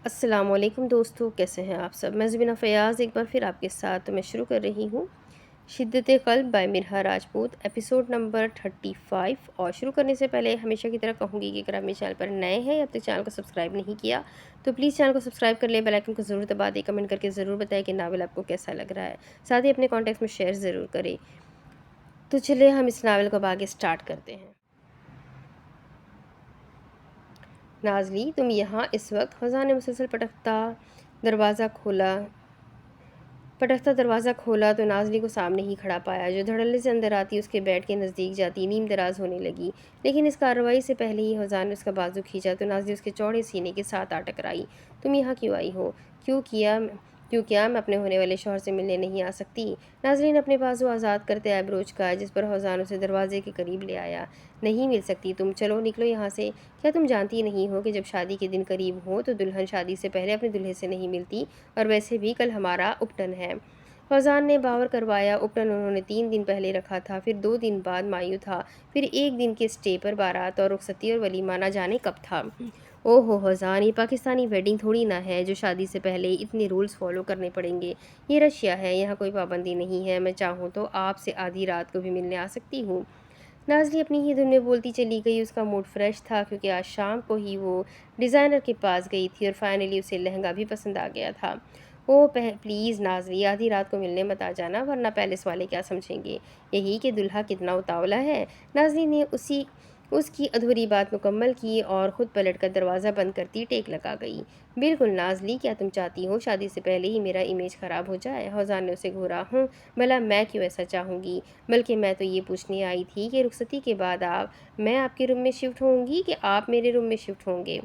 السلام علیکم دوستو، کیسے ہیں آپ سب؟ میں زبینہ فیاض ایک بار پھر آپ کے ساتھ میں شروع کر رہی ہوں شدت قلب بائی مرحا راجپوت ایپیسوڈ نمبر 35۔ اور شروع کرنے سے پہلے ہمیشہ کی طرح کہوں گی کہ اگر آپ میرے چینل پر نئے ہیں اب تک چینل کو سبسکرائب نہیں کیا تو پلیز چینل کو سبسکرائب کر لیں، بیل آئیکن کو ضرور دبا دیں، کمنٹ کر کے ضرور بتائیں کہ ناول آپ کو کیسا لگ رہا ہے، ساتھ ہی اپنے کانٹیکٹس میں شیئر ضرور کریں۔ تو چلیں ہم اس ناول کو اب آگے سٹارٹ کرتے ہیں۔ نازلی، تم یہاں اس وقت؟ خزاں نے مسلسل پٹختا دروازہ کھولا تو نازلی کو سامنے ہی کھڑا پایا، جو دھڑلے سے اندر آتی اس کے بیڈ کے نزدیک جاتی نیم دراز ہونے لگی۔ لیکن اس کارروائی سے پہلے ہی خزاں نے اس کا بازو کھینچا تو نازلی اس کے چوڑے سینے کے ساتھ آ ٹکرائی۔ تم یہاں کیوں آئی ہو؟ کیا میں اپنے ہونے والے شوہر سے ملنے نہیں آ سکتی؟ نازلی نے اپنے بازو آزاد کرتے آئی برو چکائے، جس پر خزاں اسے دروازے کے قریب لے آیا۔ نہیں مل سکتی تم، چلو نکلو یہاں سے۔ کیا تم جانتی نہیں ہو کہ جب شادی کے دن قریب ہو تو دلہن شادی سے پہلے اپنے دلہے سے نہیں ملتی؟ اور ویسے بھی کل ہمارا اپٹن ہے۔ فوزان نے باور کروایا۔ اپٹن انہوں نے 3 دن پہلے رکھا تھا، پھر 2 دن بعد مایو تھا، پھر 1 دن کے سٹے پر بارات اور رخصتی اور ولیمہ نہ جانے کب تھا۔ او ہو فوزان، یہ پاکستانی ویڈنگ تھوڑی نہ ہے جو شادی سے پہلے اتنے رولز فالو کرنے پڑیں گے۔ یہ رشیا ہے، یہاں کوئی پابندی نہیں ہے، میں چاہوں تو آپ سے آدھی رات کو بھی ملنے آ سکتی ہوں۔ نازلی اپنی ہی دھن میں بولتی چلی گئی۔ اس کا موڈ فریش تھا کیونکہ آج شام کو ہی وہ ڈیزائنر کے پاس گئی تھی اور فائنلی اسے لہنگا بھی پسند آ گیا تھا۔ او پلیز نازلی، آدھی رات کو ملنے مت آ جانا ورنہ پیلس والے کیا سمجھیں گے، یہی کہ دلہا کتنا اتاولا ہے۔ نازلی نے اس کی ادھوری بات مکمل کی اور خود پلٹ کر دروازہ بند کرتی ٹیک لگا گئی۔ بالکل نازلی، کیا تم چاہتی ہو شادی سے پہلے ہی میرا امیج خراب ہو جائے؟ خزان نے اسے گھورا۔ بھلا میں کیوں ایسا چاہوں گی؟ بلکہ میں تو یہ پوچھنے آئی تھی کہ رخصتی کے بعد میں آپ کے روم میں شفٹ ہوں گی کہ آپ میرے روم میں شفٹ ہوں گے؟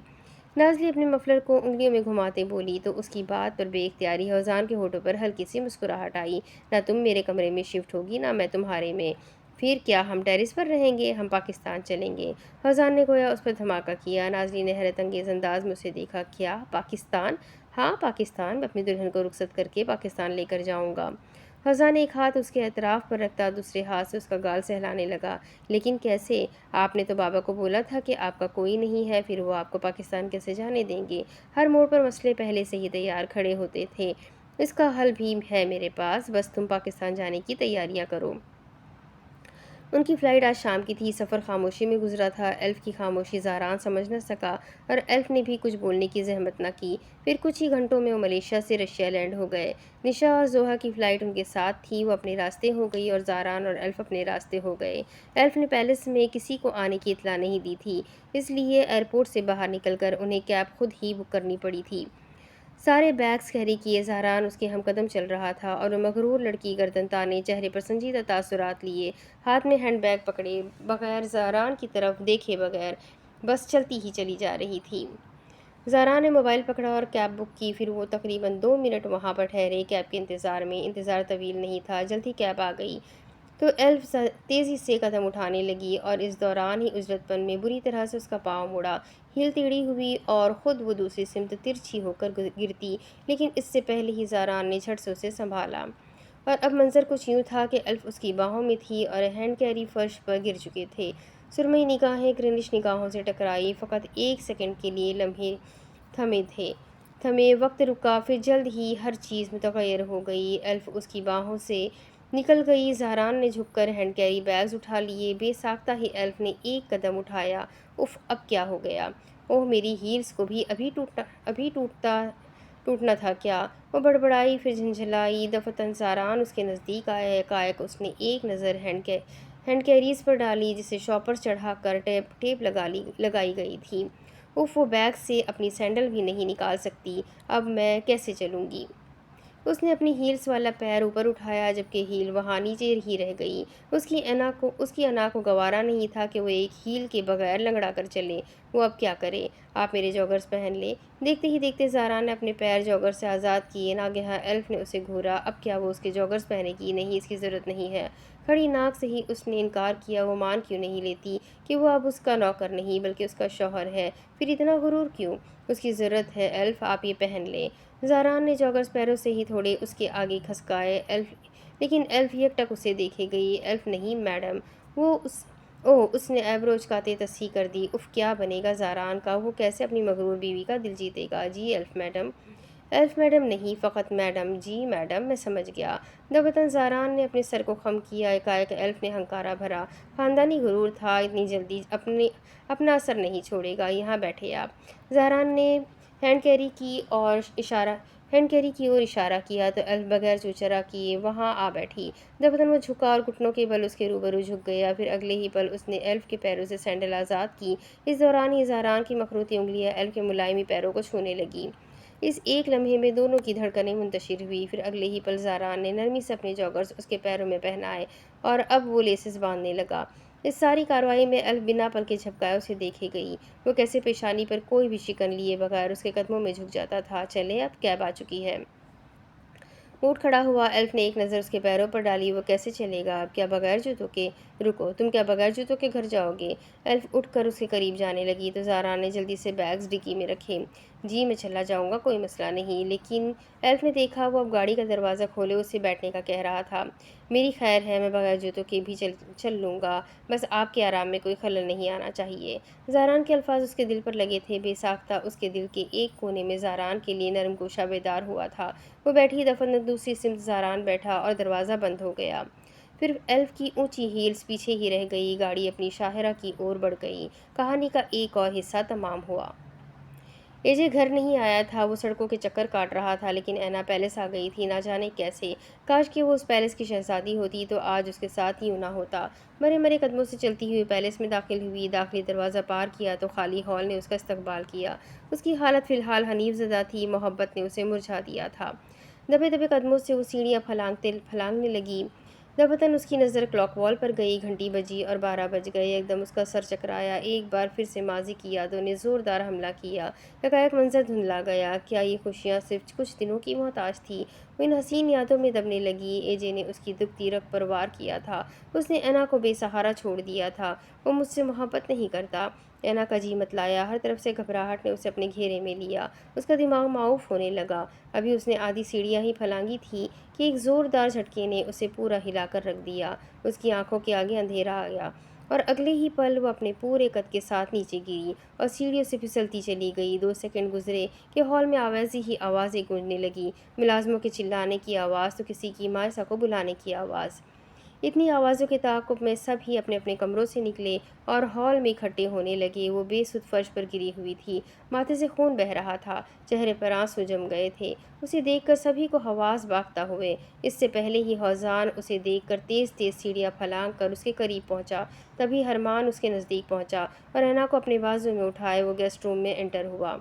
نازلی اپنے مفلر کو انگلیوں میں گھماتے بولی تو اس کی بات پر بے اختیاری خزان کے ہونٹوں پر ہلکی سی مسکراہٹ آئی۔ نہ تم میرے کمرے میں شفٹ ہوگی نہ میں تمہارے میں۔ پھر کیا ہم ٹیرس پر رہیں گے؟ ہم پاکستان چلیں گے؟ خزان نے گویا اس پر دھماکہ کیا۔ نازلی نے حیرت انگیز انداز میں اسے دیکھا۔ کیا پاکستان؟ ہاں پاکستان، میں اپنی دلہن کو رخصت کر کے پاکستان لے کر جاؤں گا۔ خزاں نے ایک ہاتھ اس کے اطراف پر رکھتا دوسرے ہاتھ سے اس کا گال سہلانے لگا۔ لیکن کیسے؟ آپ نے تو بابا کو بولا تھا کہ آپ کا کوئی نہیں ہے، پھر وہ آپ کو پاکستان کیسے جانے دیں گے؟ ہر موڑ پر مسئلے پہلے سے ہی تیار کھڑے ہوتے تھے، اس کا حل بھی ہے میرے پاس، بس تم پاکستان جانے کی تیاریاں کرو۔ ان کی فلائٹ آج شام کی تھی۔ سفر خاموشی میں گزرا تھا۔ ایلف کی خاموشی زاران سمجھ نہ سکا اور ایلف نے بھی کچھ بولنے کی زحمت نہ کی۔ پھر کچھ ہی گھنٹوں میں وہ ملیشیا سے رشیا لینڈ ہو گئے۔ نشا اور زوہا کی فلائٹ ان کے ساتھ تھی، وہ اپنے راستے ہو گئی اور زاران اور ایلف اپنے راستے ہو گئے۔ ایلف نے پیلس میں کسی کو آنے کی اطلاع نہیں دی تھی، اس لیے ایئرپورٹ سے باہر نکل کر انہیں کیب خود ہی بک کرنی پڑی تھی۔ سارے بیگز کیری کیے زہران اس کے ہم قدم چل رہا تھا اور وہ مغرور لڑکی گردن تانے، چہرے پر سنجیدہ تاثرات لیے، ہاتھ میں ہینڈ بیگ پکڑے بغیر، زہران کی طرف دیکھے بغیر بس چلتی ہی چلی جا رہی تھی۔ زہرا نے موبائل پکڑا اور کیب بک کی، پھر وہ تقریباً 2 منٹ وہاں پر ٹھہرے کیب کے انتظار میں۔ انتظار طویل نہیں تھا، جلد ہی کیب آ گئی تو ایلف تیزی سے قدم اٹھانے لگی اور اس دوران ہی اجرت پن میں بری طرح سے اس کا پاؤں مڑا، ہیل ٹیڑھی ہوئی اور خود وہ دوسری سمت ترچھی ہو کر گرتی، لیکن اس سے پہلے ہی زاران نے جھٹ سے اسے سنبھالا۔ اور اب منظر کچھ یوں تھا کہ ایلف اس کی باہوں میں تھی اور ہینڈ کیری فرش پر گر چکے تھے۔ سرمئی نگاہیں گرینش نگاہوں سے ٹکرائی، فقط 1 سیکنڈ کے لیے لمحے تھمے، وقت رکا، پھر جلد ہی ہر چیز متغیر ہو گئی۔ ایلف اس کی باہوں سے نکل گئی۔ زہران نے جھک کر ہینڈ کیری بیگز اٹھا لیے۔ بے ساختہ ہی ایلف نے 1 قدم اٹھایا۔ اف، اب کیا ہو گیا؟ اوہ میری ہیلز کو بھی ابھی ٹوٹنا تھا کیا؟ وہ بڑبڑائی، پھر جھنجھلائی۔ دفعتاً زاران اس کے نزدیک آیا، یکایک اس نے ایک نظر ہینڈ کیریز پر ڈالی جسے شاپر چڑھا کر ٹیپ لگائی گئی تھی۔ اف، وہ بیگ سے اپنی سینڈل بھی نہیں نکال سکتی، اب میں کیسے چلوں گی؟ اس نے اپنی ہیلز والا پیر اوپر اٹھایا جبکہ ہیل وہاں نیچے ہی رہ گئی۔ اس کی انا کو گوارا نہیں تھا کہ وہ ایک ہیل کے بغیر لنگڑا کر چلے۔ وہ اب کیا کرے؟ آپ میرے جوگرز پہن لیں۔ دیکھتے ہی دیکھتے زاران نے اپنے پیر جوگر سے آزاد کیے۔ ناگہاں ایلف نے اسے گھورا۔ اب کیا وہ اس کے جوگرز پہنے گی؟ نہیں، اس کی ضرورت نہیں ہے۔ کھڑی ناک سے ہی اس نے انکار کیا۔ وہ مان کیوں نہیں لیتی کہ وہ اب اس کا نوکر نہیں بلکہ اس کا شوہر ہے؟ پھر اتنا غرور کیوں؟ اس کی ضرورت ہے ایلف، آپ یہ پہن لیں۔ زاران نے جوگرز پیروں سے ہی تھوڑے اس کے آگے کھسکائے، لیکن ایلف یک ٹک اسے دیکھے گئی۔ ایلف نہیں میڈم، وہ اوہ، اس نے ایبرو اچکاتے تصحیح کر دی۔ اف، کیا بنے گا زاران کا؟ وہ کیسے اپنی مغرور بیوی کا دل جیتے گا؟ جی ایلف میڈم۔ ایلف میڈم نہیں، فقط میڈم۔ جی میڈم، میں سمجھ گیا۔ دبتن زاران نے اپنے سر کو خم کیا۔ ایک ایلف نے ہنکارا بھرا۔ خاندانی غرور تھا، اتنی جلدی اپنا اثر نہیں چھوڑے گا۔ یہاں بیٹھے آپ۔ زاران نے ہینڈ کیری کی اور اشارہ کیا تو ایلف بغیر چوچرا کیے وہاں آ بیٹھی۔ دبتن وہ جھکا اور گھٹنوں کے بل اس کے روبرو جھک گیا۔ پھر اگلے ہی پل اس نے ایلف کے پیروں سے سینڈل آزاد کی۔ اس دوران ہی زاران کی مخروطی انگلیاں ایلف کے ملائمی پیروں کو چھونے لگیں۔ اس ایک لمحے میں دونوں کی دھڑکنیں منتشر ہوئی۔ پھر اگلے ہی پل زاران نے نرمی سے اپنے جاگرز اس کے پیروں میں پہنائے اور اب وہ لیسز باندھنے لگا۔ اس ساری کارروائی میں ایلف بنا پل کے جھپکائے اسے دیکھے گئی۔ وہ کیسے پیشانی پر کوئی بھی شکن لیے بغیر اس کے قدموں میں جھک جاتا تھا۔ چلیں، اب کیب آ چکی ہے۔ اٹھ کھڑا ہوا۔ ایلف نے ایک نظر اس کے پیروں پر ڈالی۔ وہ کیسے چلے گا اب؟ کیا بغیر جوتوں کے؟ رکو، تم کیا بغیر جوتوں کے گھر جاؤ گے؟ ایلف اٹھ کر اس کے قریب جانے لگی تو زاران نے جلدی سے بیگز ڈگی میں رکھے۔ جی میں چلا جاؤں گا، کوئی مسئلہ نہیں۔ لیکن ایلف نے دیکھا وہ اب گاڑی کا دروازہ کھولے اس سے بیٹھنے کا کہہ رہا تھا۔ میری خیر ہے، میں بغیر جوتوں کے بھی چل لوں گا، بس آپ کے آرام میں کوئی خلل نہیں آنا چاہیے۔ زاران کے الفاظ اس کے دل پر لگے تھے۔ بے ساختہ اس کے دل کے ایک کونے میں زاران کے لیے نرم گوشہ بیدار ہوا تھا۔ وہ بیٹھی دفعہ دوسری سمت زاران بیٹھا اور دروازہ بند ہو گیا۔ پھر ایلف کی اونچی ہیلز پیچھے ہی رہ گئی۔ گاڑی اپنی شاہراہ کی اور بڑھ گئی۔ کہانی کا ایک اور حصہ تمام ہوا۔ اے جے گھر نہیں آیا تھا، وہ سڑکوں کے چکر کاٹ رہا تھا، لیکن اینا پیلس آ گئی تھی، نہ جانے کیسے۔ کاش کہ وہ اس پیلس کی شہزادی ہوتی تو آج اس کے ساتھ یوں نہ ہوتا۔ مرے مرے قدموں سے چلتی ہوئی پیلس میں داخل ہوئی۔ داخلی دروازہ پار کیا تو خالی ہال نے اس کا استقبال کیا۔ اس کی حالت فی الحال حنیف زدہ تھی، محبت نے اسے مرجھا دیا تھا۔ دبے دبے قدموں سے وہ سیڑھیاں پھلانگنے لگی۔ دبتن اس کی نظر کلاک وال پر گئی۔ گھنٹی بجی اور 12 بج گئے۔ ایک دم اس کا سر چکرایا۔ ایک بار پھر سے ماضی کی یادوں نے زوردار حملہ کیا۔ یکایک منظر دھندلا گیا۔ کیا یہ خوشیاں صرف کچھ دنوں کی محتاج تھی؟ وہ ان حسین یادوں میں دبنے لگی۔ اے جے نے اس کی دبتی رگ پر وار کیا تھا۔ اس نے اینا کو بے سہارا چھوڑ دیا تھا۔ وہ مجھ سے محبت نہیں کرتا۔ اینا کا جی متلایا۔ ہر طرف سے گھبراہٹ نے اسے اپنے گھیرے میں لیا۔ اس کا دماغ معاوف ہونے لگا۔ ابھی اس نے آدھی سیڑھیاں ہی پھلانگی تھی کہ ایک زوردار جھٹکے نے اسے پورا ہلا کر رکھ دیا۔ اس کی آنکھوں کے آگے اندھیرا آ گیا اور اگلے ہی پل وہ اپنے پورے قد کے ساتھ نیچے گری اور سیڑھیوں سے پھسلتی چلی گئی۔ 2 سیکنڈ گزرے کہ ہال میں ویسی ہی آوازیں گونجنے لگیں، ملازموں کے چلانے کی آواز تو کسی کی مائسہ کو بلانے کی آواز۔ اتنی آوازوں کے تعاقب میں سب ہی اپنے اپنے کمروں سے نکلے اور ہال میں اکٹھے ہونے لگے۔ وہ بے سدھ فرش پر گری ہوئی تھی، ماتھے سے خون بہہ رہا تھا، چہرے پر آنسو جم گئے تھے۔ اسے دیکھ کر سبھی کو حواس باختہ ہوئے۔ اس سے پہلے ہی حوزان اسے دیکھ کر تیز تیز سیڑھیاں پھلانگ کر اس کے قریب پہنچا۔ تبھی ہرمان اس کے نزدیک پہنچا اور اینا کو اپنے بازو میں اٹھائے وہ گیسٹ روم میں انٹر ہوا۔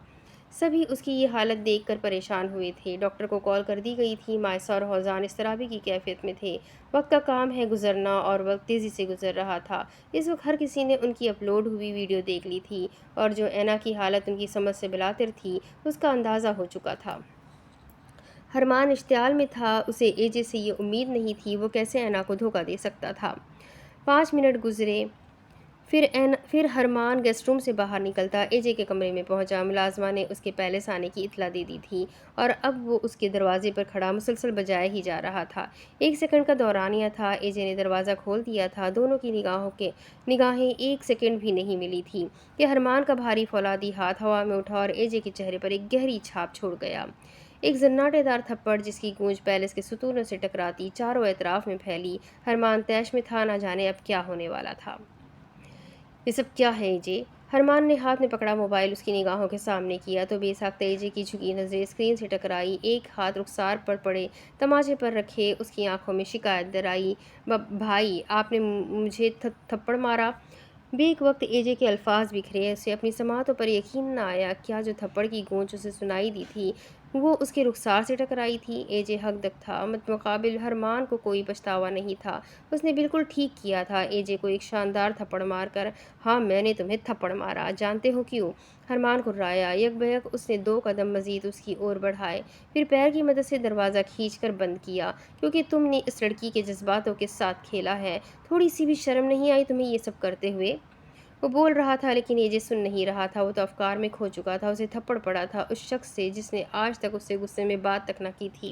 سبھی اس کی یہ حالت دیکھ کر پریشان ہوئے تھے۔ ڈاکٹر کو کال کر دی گئی تھی۔ مائسہ اور حوزان اضطرابی کی کیفیت میں تھے۔ وقت کا کام ہے گزرنا اور وقت تیزی سے گزر رہا تھا۔ اس وقت ہر کسی نے ان کی اپلوڈ ہوئی ویڈیو دیکھ لی تھی اور جو اینا کی حالت ان کی سمجھ سے بلاتر تھی اس کا اندازہ ہو چکا تھا۔ ہرمان اشتعال میں تھا۔ اسے اے جے سے یہ امید نہیں تھی، وہ کیسے اینا کو دھوکہ دے سکتا تھا۔ 5 منٹ گزرے۔ پھر ہرمان گیسٹ روم سے باہر نکلتا اے جے کے کمرے میں پہنچا۔ ملازمہ نے اس کے پیلس آنے کی اطلاع دے دی تھی اور اب وہ اس کے دروازے پر کھڑا مسلسل بجائے ہی جا رہا تھا۔ 1 سیکنڈ کا دورانیہ تھا۔ اے جے نے دروازہ کھول دیا تھا۔ دونوں کی نگاہیں 1 سیکنڈ بھی نہیں ملی تھی کہ ہرمان کا بھاری فولادی ہاتھ ہوا میں اٹھا اور اے جے کے چہرے پر ایک گہری چھاپ چھوڑ گیا۔ ایک زناٹے دار تھپڑ جس کی گونج پیلس کے ستونوں سے ٹکراتی چاروں اطراف میں پھیلی۔ ہرمان طیش میں تھا، نہ جانے اب کیا ہونے والا تھا۔ یہ سب کیا ہے اے جے؟ ہرمان نے ہاتھ میں پکڑا موبائل اس کی نگاہوں کے سامنے کیا تو بے ساختہ اے جے کی جھکی نظریں اسکرین سے ٹکرائی۔ ایک ہاتھ رخسار پر پڑے تماچے پر رکھے اس کی آنکھوں میں شکایت درائی۔ بھائی، آپ نے مجھے تھپڑ مارا؟ بیک وقت اے جے کے الفاظ بکھرے۔ اسے اپنی سماعتوں پر یقین نہ آیا۔ کیا جو تھپڑ کی گونج اسے سنائی دی تھی وہ اس کے رخسار سے ٹکرائی تھی؟ اے جے حق دق تھا۔ مقابل ہرمان کو کوئی پچھتاوا نہیں تھا۔ اس نے بالکل ٹھیک کیا تھا اے جے کو ایک شاندار تھپڑ مار کر۔ ہاں، میں نے تمہیں تھپڑ مارا، جانتے ہو کیوں؟ ہرمان کھررایا۔ یک بیک اس نے 2 قدم مزید اس کی اور بڑھائے، پھر پیر کی مدد سے دروازہ کھینچ کر بند کیا۔ کیونکہ تم نے اس لڑکی کے جذباتوں کے ساتھ کھیلا ہے۔ تھوڑی سی بھی شرم نہیں آئی تمہیں یہ سب کرتے ہوئے؟ وہ بول رہا تھا لیکن اے جے سن نہیں رہا تھا۔ وہ تو افکار میں کھو چکا تھا۔ اسے تھپڑ پڑا تھا اس شخص سے جس نے آج تک اس سے غصے میں بات تک نہ کی تھی۔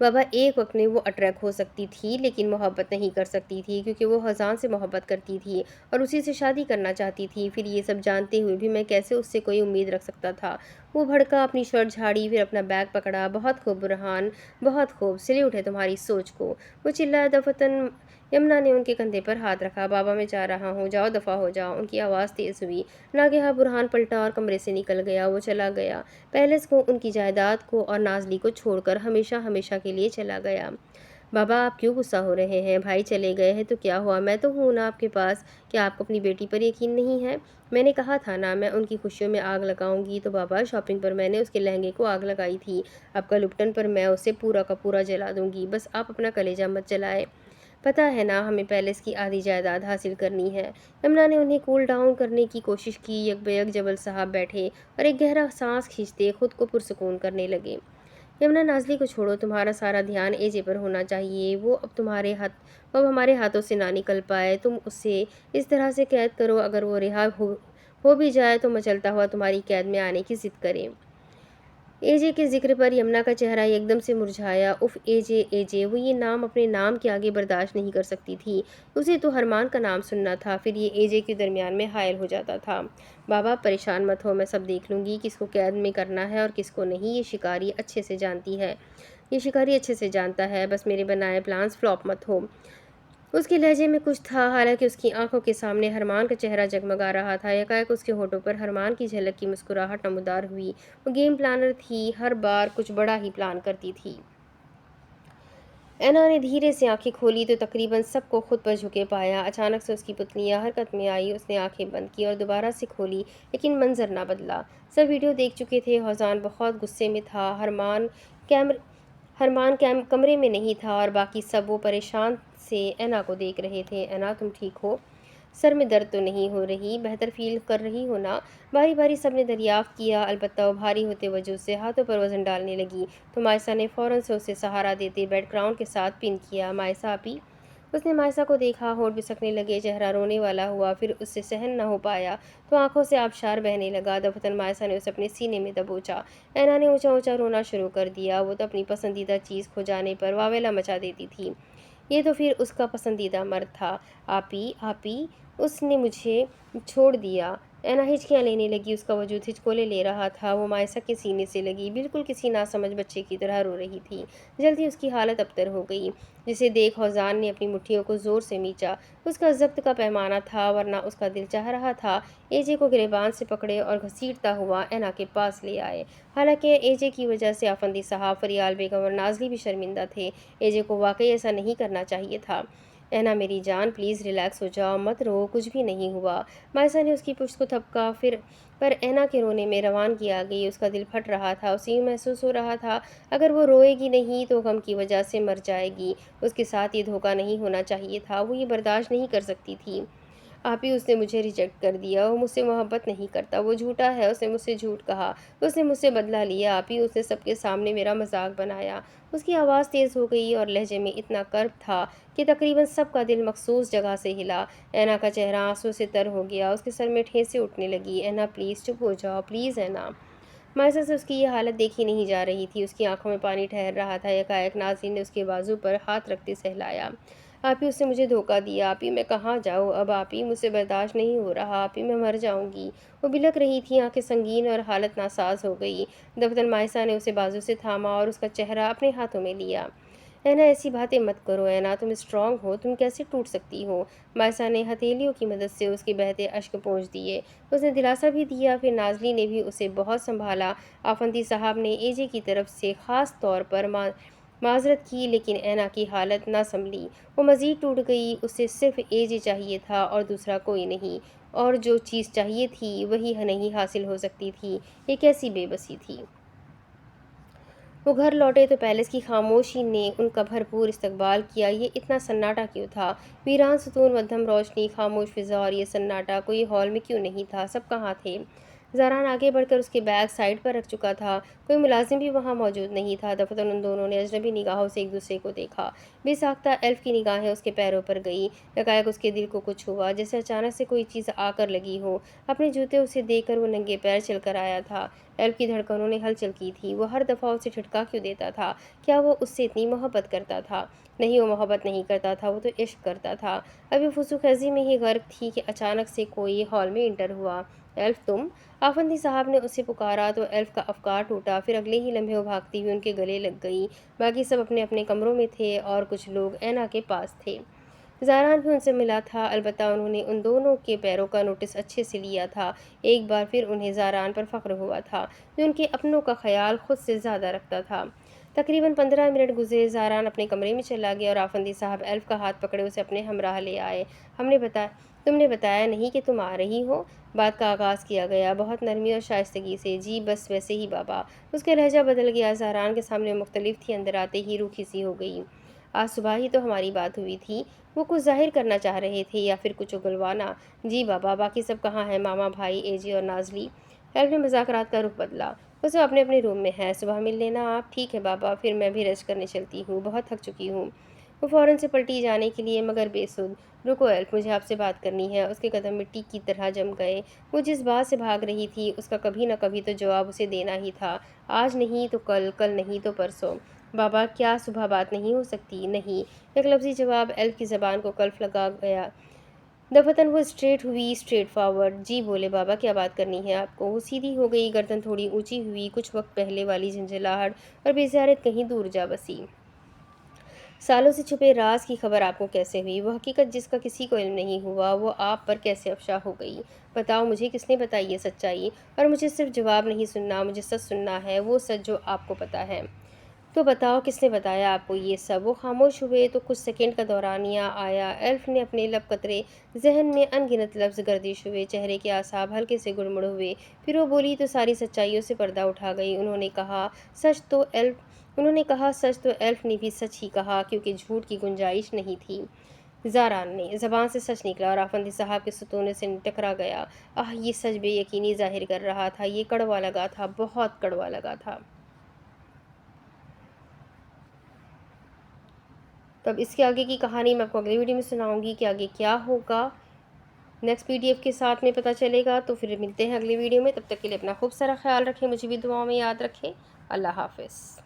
بابا ایک وقت میں وہ اٹریکٹ ہو سکتی تھی لیکن محبت نہیں کر سکتی تھی، کیونکہ وہ حزان سے محبت کرتی تھی اور اسی سے شادی کرنا چاہتی تھی۔ پھر یہ سب جانتے ہوئے بھی میں کیسے اس سے کوئی امید رکھ سکتا تھا؟ وہ بھڑکا، اپنی شرٹ جھاڑی، پھر اپنا بیگ پکڑا۔ بہت خوب برہان، بہت خوب، سلیوٹ ہے تمہاری سوچ کو، وہ چلایا۔ دفتن یمنا نے ان کے کندھے پر ہاتھ رکھا۔ بابا میں جا رہا ہوں، جاؤ دفع ہو جاؤ۔ ان کی آواز تیز ہوئی۔ ناگہاں برہان پلٹا اور کمرے سے نکل گیا۔ وہ چلا گیا پیلس کو، ان کی جائیداد کو اور نازلی کو چھوڑ کر، ہمیشہ ہمیشہ کے لیے چلا گیا۔ بابا آپ کیوں غصہ ہو رہے ہیں؟ بھائی چلے گئے ہیں تو کیا ہوا؟ میں تو ہوں نا آپ کے پاس۔ کیا آپ کو اپنی بیٹی پر یقین نہیں ہے؟ میں نے کہا تھا نا میں ان کی خوشیوں میں آگ لگاؤں گی۔ تو بابا شاپنگ پر میں نے اس کے لہنگے کو آگ لگائی تھی، اب کا لپٹن پر میں اسے پورا کا پورا جلا دوں گی۔ بس آپ اپنا کلیجہ مت جلائیں، پتہ ہے نا ہمیں پیلس کی آدھی جائیداد حاصل کرنی ہے۔ یمنا نے انہیں کول ڈاؤن کرنے کی کوشش کی۔ یک بے یک جبل صاحب بیٹھے اور ایک گہرا سانس کھینچتے خود کو پرسکون کرنے لگے۔ یمنا نازلی کو چھوڑو، تمہارا سارا دھیان اے جے پر ہونا چاہیے۔ وہ اب ہمارے ہاتھوں سے نہ نکل پائے۔ تم اسے اس طرح سے قید کرو، اگر وہ رہا ہو بھی جائے تو مچلتا ہوا تمہاری قید میں آنے کی ضد کرے۔ اے جے کے ذکر پر یمنا کا چہرہ ایک دم سے مرجھایا۔ اف اے جے، اے جے، وہ یہ نام اپنے نام کے آگے برداشت نہیں کر سکتی تھی۔ اسے تو ہرمان کا نام سننا تھا، پھر یہ اے جے کے درمیان میں حائل ہو جاتا تھا۔ بابا پریشان مت ہو، میں سب دیکھ لوں گی، کس کو قید میں کرنا ہے اور کس کو نہیں، یہ شکاری اچھے سے جانتا ہے، بس میرے بنائے پلانز فلاپ مت ہو۔ اس کے لہجے میں کچھ تھا، حالانکہ اس کی آنکھوں کے سامنے ہرمان کا چہرہ جگمگا رہا تھا۔ یکایک اس کے ہونٹوں پر ہرمان کی جھلک کی مسکراہٹ نمودار ہوئی۔ وہ گیم پلانر تھی، ہر بار کچھ بڑا ہی پلان کرتی تھی۔ اینا نے دھیرے سے آنکھیں کھولی تو تقریباً سب کو خود پر جھکے پایا۔ اچانک سے اس کی پتلیاں حرکت میں آئی، اس نے آنکھیں بند کی اور دوبارہ سے کھولی، لیکن منظر نہ بدلا۔ سب ویڈیو دیکھ چکے تھے۔ حسین بہت غصے میں تھا، ہرمان کمرے میں نہیں تھا اور باقی سب وہ پریشان سے اینا کو دیکھ رہے تھے۔ اینا تم ٹھیک ہو؟ سر میں درد تو نہیں ہو رہی؟ بہتر فیل کر رہی ہو نا؟ باری باری سب نے دریافت کیا، البتہ وہ بھاری ہوتے وجود سے ہاتھوں پر وزن ڈالنے لگی تو مائسا نے فوراً سے اسے سہارا دیتے بیڈ گراؤنڈ کے ساتھ پن کیا۔ مائسا آپی؟ اس نے مائسا کو دیکھا، ہونٹ بسکنے لگے، چہرہ رونے والا ہوا، پھر اس سے سہن نہ ہو پایا تو آنکھوں سے آبشار بہنے لگا۔ دفتن مائسا نے اسے اپنے سینے میں دبوچا۔ اینا نے اونچا اونچا رونا شروع کر دیا۔ وہ تو اپنی پسندیدہ چیز کھو جانے پر واویلا مچا دیتی تھی، یہ تو پھر اس کا پسندیدہ مرد تھا۔ آپی اس نے مجھے چھوڑ دیا۔ اینا ہچکیاں لینے لگی، اس کا وجود ہچکولے لے رہا تھا۔ وہ مائسا کے سینے سے لگی، بالکل کسی ناسمجھ بچے کی طرح رو رہی تھی۔ جلدی اس کی حالت ابتر ہو گئی، جسے دیکھ حسین نے اپنی مٹھیوں کو زور سے میچا۔ اس کا ضبط کا پیمانہ تھا، ورنہ اس کا دل چاہ رہا تھا اے جے کو گریبان سے پکڑے اور گھسیٹتا ہوا اینا کے پاس لے آئے۔ حالانکہ اے جے کی وجہ سے آفندی صاحب، فریال بیگم اور نازلی بھی شرمندہ تھے، اے جے کو واقعی ایسا نہیں کرنا چاہیے تھا۔ اینا میری جان، پلیز ریلیکس ہو جاؤ، مت رو، کچھ بھی نہیں ہوا۔ مائسا نے اس کی پشت کو تھپکا، پر اینا کے رونے میں روانگی آ گئی۔ اس کا دل پھٹ رہا تھا، اسے یوں محسوس ہو رہا تھا اگر وہ روئے گی نہیں تو غم کی وجہ سے مر جائے گی۔ اس کے ساتھ یہ دھوکہ نہیں ہونا چاہیے تھا، وہ یہ برداشت نہیں کر سکتی تھی۔ آپی اس نے مجھے ریجیکٹ کر دیا، وہ مجھ سے محبت نہیں کرتا، وہ جھوٹا ہے، اس نے مجھ سے جھوٹ کہا، اس نے مجھ سے بدلہ لیا۔ آپی اس نے سب کے سامنے میرا مذاق بنایا۔ اس کی آواز تیز ہو گئی اور لہجے میں اتنا کرب تھا کہ تقریباً سب کا دل مخصوص جگہ سے ہلا۔ اینا کا چہرہ آنسو سے تر ہو گیا، اس کے سر میں ٹھیسیں اٹھنے لگی۔ اینا پلیز چپ ہو جاؤ، پلیز اینا۔ مائسا سے اس کی یہ حالت دیکھی نہیں جا رہی تھی، اس کی آنکھوں میں پانی ٹھہر رہا تھا۔ یکایک نازلی نے اس کے بازو پر ہاتھ رکھتے سہلایا۔ آپی اس نے مجھے دھوکہ دیا، آپی میں کہاں جاؤں اب؟ آپی مجھ سے برداشت نہیں ہو رہا، آپی میں مر جاؤں گی۔ وہ بلک رہی تھی، آنکھیں سنگین اور حالت ناساز ہو گئی۔ دفتن مائسا نے اسے بازو سے تھاما اور اس کا چہرہ اپنے ہاتھوں میں لیا۔ اینا ایسی باتیں مت کرو اینا، تم اسٹرانگ ہو، تم کیسے ٹوٹ سکتی ہو؟ مائسا نے ہتھیلیوں کی مدد سے اس کے بہتے اشک پونچھ دیے۔ اس نے دلاسا بھی دیا، پھر نازلی نے بھی اسے بہت سنبھالا۔ آفندی صاحب نے اے جے کی طرف سے خاص طور پر معذرت کی، لیکن اینا کی حالت نہ سنبھلی، وہ مزید ٹوٹ گئی۔ اسے صرف اے جے چاہیے تھا اور دوسرا کوئی نہیں، اور جو چیز چاہیے تھی وہی نہیں حاصل ہو سکتی تھی۔ یہ کیسی بے بسی تھی! وہ گھر لوٹے تو پیلس کی خاموشی نے ان کا بھرپور استقبال کیا۔ یہ اتنا سناٹا کیوں تھا؟ ویران ستون، مدھم روشنی، خاموش فضا، اور یہ سناٹا کوئی ہال میں کیوں نہیں تھا؟ سب کہاں تھے؟ زاران آگے بڑھ کر اس کے بیگ سائڈ پر رکھ چکا تھا۔ کوئی ملازم بھی وہاں موجود نہیں تھا۔ دفتراً ان دونوں نے اجنبی نگاہوں سے ایک دوسرے کو دیکھا۔ بے ساختہ ایلف کی نگاہیں اس کے پیروں پر گئی۔ یکایک اس کے دل کو کچھ ہوا، جیسے اچانک سے کوئی چیز آ کر لگی ہو۔ اپنے جوتے اسے دیکھ کر وہ ننگے پیر چل کر آیا تھا۔ ایلف کی دھڑکنوں نے ہلچل کی تھی۔ وہ ہر دفعہ اسے جھٹکا کیوں دیتا تھا؟ کیا وہ اس سے اتنی محبت کرتا تھا؟ نہیں، وہ محبت نہیں کرتا تھا، وہ تو عشق کرتا تھا۔ ابھی فضول خیزی میں ہی غرق تھی کہ اچانک سے کوئی ہال میں انٹر ہوا۔ ایلف تم؟ آفندی صاحب نے اسے پکارا تو ایلف کا افکار ٹوٹا۔ پھر اگلے ہی لمحے وہ بھاگتی ہوئی ان کے گلے لگ گئی۔ باقی سب اپنے اپنے کمروں میں تھے اور کچھ لوگ اینا کے پاس تھے۔ زاران بھی ان سے ملا تھا، البتہ انہوں نے ان دونوں کے پیروں کا نوٹس اچھے سے لیا تھا۔ ایک بار پھر انہیں زاران پر فخر ہوا تھا، جو ان کے اپنوں کا خیال خود سے زیادہ رکھتا تھا۔ تقریباً 15 منٹ گزرے۔ زاران اپنے کمرے میں چلا گیا اور آفندی صاحب ایلف کا ہاتھ پکڑے اسے اپنے ہمراہ لے آئے۔ تم نے بتایا نہیں کہ تم آ رہی ہو؟ بات کا آغاز کیا گیا، بہت نرمی اور شائستگی سے۔ جی بس ویسے ہی بابا۔ اس کا لہجہ بدل گیا۔ زاران کے سامنے مختلف تھی، اندر آتے ہی روکھی سی ہو گئی۔ آج صبح ہی تو ہماری بات ہوئی تھی۔ وہ کچھ ظاہر کرنا چاہ رہے تھے یا پھر کچھ اگلوانا؟ جی بابا۔ باقی سب کہاں ہیں؟ ماما، بھائی، ایجی اور نازلی؟ ایلف نے مذاکرات کا رخ بدلا۔ وہ سب اپنے اپنے روم میں ہیں، صبح مل لینا آپ۔ ٹھیک ہے بابا، پھر میں بھی ریسٹ کرنے چلتی ہوں، بہت تھک چکی ہوں۔ وہ فوراً سے پلٹی جانے کے لیے، مگر بے سود۔ رکو ایلف، مجھے آپ سے بات کرنی ہے۔ اس کے قدم مٹی کی طرح جم گئے۔ وہ جس بات سے بھاگ رہی تھی، اس کا کبھی نہ کبھی تو جواب اسے دینا ہی تھا۔ آج نہیں تو کل، کل نہیں تو پرسوں۔ بابا، کیا صبح بات نہیں ہو سکتی؟ نہیں۔ ایک لفظی جواب ایلف کی زبان کو قلف لگا گیا۔ دفتراً وہ اسٹریٹ ہوئی، اسٹریٹ فارورڈ۔ جی بولے بابا، کیا بات کرنی ہے آپ کو؟ وہ سیدھی ہو گئی، گردن تھوڑی اونچی ہوئی، کچھ وقت پہلے والی جھنجھلاہٹ اور بے کہیں دور جا بسی۔ سالوں سے چھپے راز کی خبر آپ کو کیسے ہوئی؟ وہ حقیقت جس کا کسی کو علم نہیں ہوا، وہ آپ پر کیسے افشا ہو گئی؟ بتاؤ مجھے، کس نے بتائی یہ سچائی؟ اور مجھے صرف جواب نہیں سننا، مجھے سچ سننا ہے، وہ سچ جو آپ کو پتہ ہے۔ تو بتاؤ، کس نے بتایا آپ کو یہ سب؟ وہ خاموش ہوئے تو کچھ سیکنڈ کا دورانیہ آیا۔ ایلف نے اپنے لب قطرے، ذہن میں ان گنت لفظ گردش ہوئے، چہرے کے اعصاب ہلکے سے گڑمڑ ہوئے۔ پھر وہ بولی تو ساری سچائیوں سے پردہ اٹھا گئی۔ انہوں نے کہا سچ تو ایلف نے بھی سچ ہی کہا، کیونکہ جھوٹ کی گنجائش نہیں تھی۔ زاران نے زبان سے سچ نکلا اور آفندی صاحب کے ستونے سے ٹکرا گیا۔ یہ سچ بے یقینی ظاہر کر رہا تھا، یہ کڑوا لگا تھا، بہت کڑوا لگا تھا۔ تو اب اس کے آگے کی کہانی میں آپ کو اگلی ویڈیو میں سناؤں گی کہ آگے کیا ہوگا۔ نیکسٹ PDF کے ساتھ میں پتہ چلے گا۔ تو پھر ملتے ہیں اگلی ویڈیو میں، تب تک کے لیے اپنا خوب سارا خیال رکھیں، مجھے بھی دعاؤں میں یاد رکھیں۔ اللہ حافظ۔